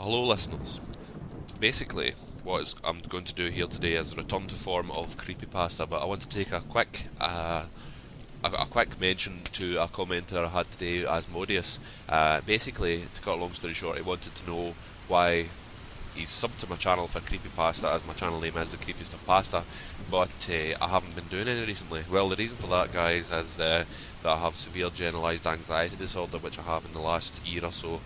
Hello listeners. Basically, I'm going to do here today is return to form of Creepypasta, but I want to take a quick mention to a commenter I had today, Asmodeus. Basically, to cut a long story short, he wanted to know why he's subbed to my channel for Creepypasta, as my channel name is the Creepiest Of Pasta, but I haven't been doing any recently. Well, the reason for that, guys, is that I have severe generalised anxiety disorder, which I have in the last year or so.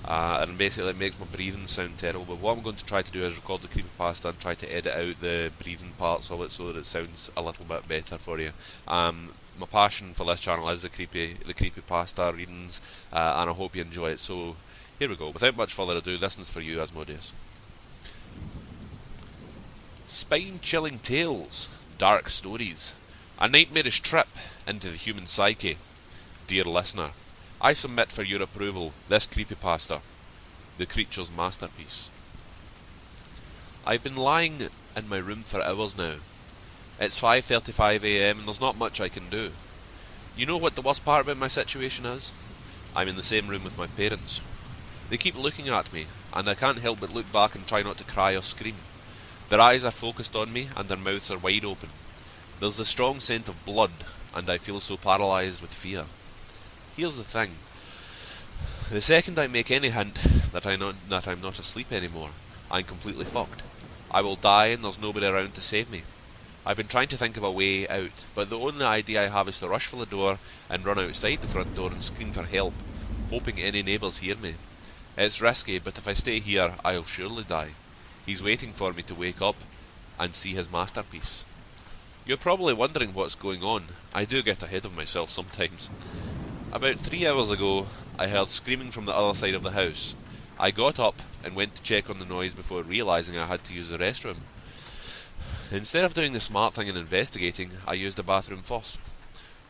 And basically it makes my breathing sound terrible, but what I'm going to try to do is record the creepypasta and try to edit out the breathing parts of it so that it sounds a little bit better for you. My passion for this channel is the creepypasta readings, and I hope you enjoy it. So here we go. Without much further ado, this is for you, Asmodeus. Spine-chilling tales, dark stories, a nightmarish trip into the human psyche. Dear listener, I submit for your approval this creepypasta, the creature's masterpiece. I've been lying in my room for hours now. It's 5:35 AM and there's not much I can do. You know what the worst part about my situation is? I'm in the same room with my parents. They keep looking at me, and I can't help but look back and try not to cry or scream. Their eyes are focused on me, and their mouths are wide open. There's a strong scent of blood, and I feel so paralysed with fear. Here's the thing. The second I make any hint that I'm not asleep anymore, I'm completely fucked. I will die and there's nobody around to save me. I've been trying to think of a way out, but the only idea I have is to rush for the door and run outside the front door and scream for help, hoping any neighbours hear me. It's risky, but if I stay here, I'll surely die. He's waiting for me to wake up and see his masterpiece. You're probably wondering what's going on. I do get ahead of myself sometimes. About 3 hours ago, I heard screaming from the other side of the house. I got up and went to check on the noise before realising I had to use the restroom. Instead of doing the smart thing and investigating, I used the bathroom first.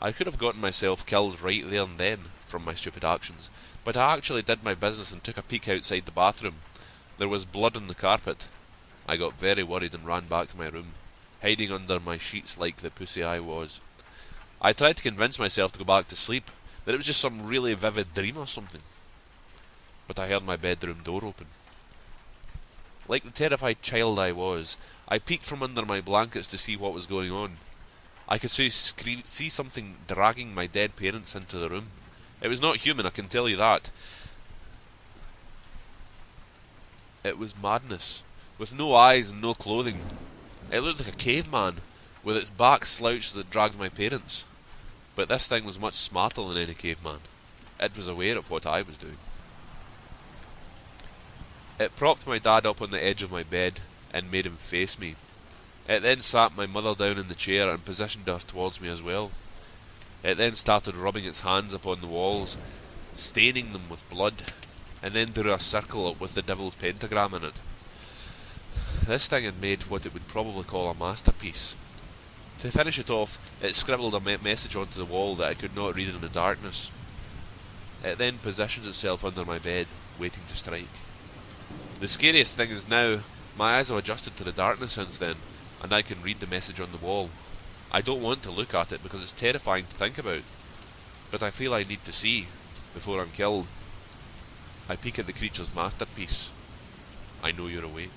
I could have gotten myself killed right there and then from my stupid actions, but I actually did my business and took a peek outside the bathroom. There was blood on the carpet. I got very worried and ran back to my room, hiding under my sheets like the pussy I was. I tried to convince myself to go back to sleep, that it was just some really vivid dream or something. But I heard my bedroom door open. Like the terrified child I was, I peeked from under my blankets to see what was going on. I could see something dragging my dead parents into the room. It was not human, I can tell you that. It was madness, with no eyes and no clothing. It looked like a caveman, with its back slouched as it dragged my parents. But this thing was much smarter than any caveman. It was aware of what I was doing. It propped my dad up on the edge of my bed and made him face me. It then sat my mother down in the chair and positioned her towards me as well. It then started rubbing its hands upon the walls, staining them with blood, and then drew a circle with the devil's pentagram in it. This thing had made what it would probably call a masterpiece. To finish it off, it scribbled a message onto the wall that I could not read in the darkness. It then positions itself under my bed, waiting to strike. The scariest thing is now, my eyes have adjusted to the darkness since then, and I can read the message on the wall. I don't want to look at it because it's terrifying to think about, but I feel I need to see, before I'm killed. I peek at the creature's masterpiece. I know you're awake.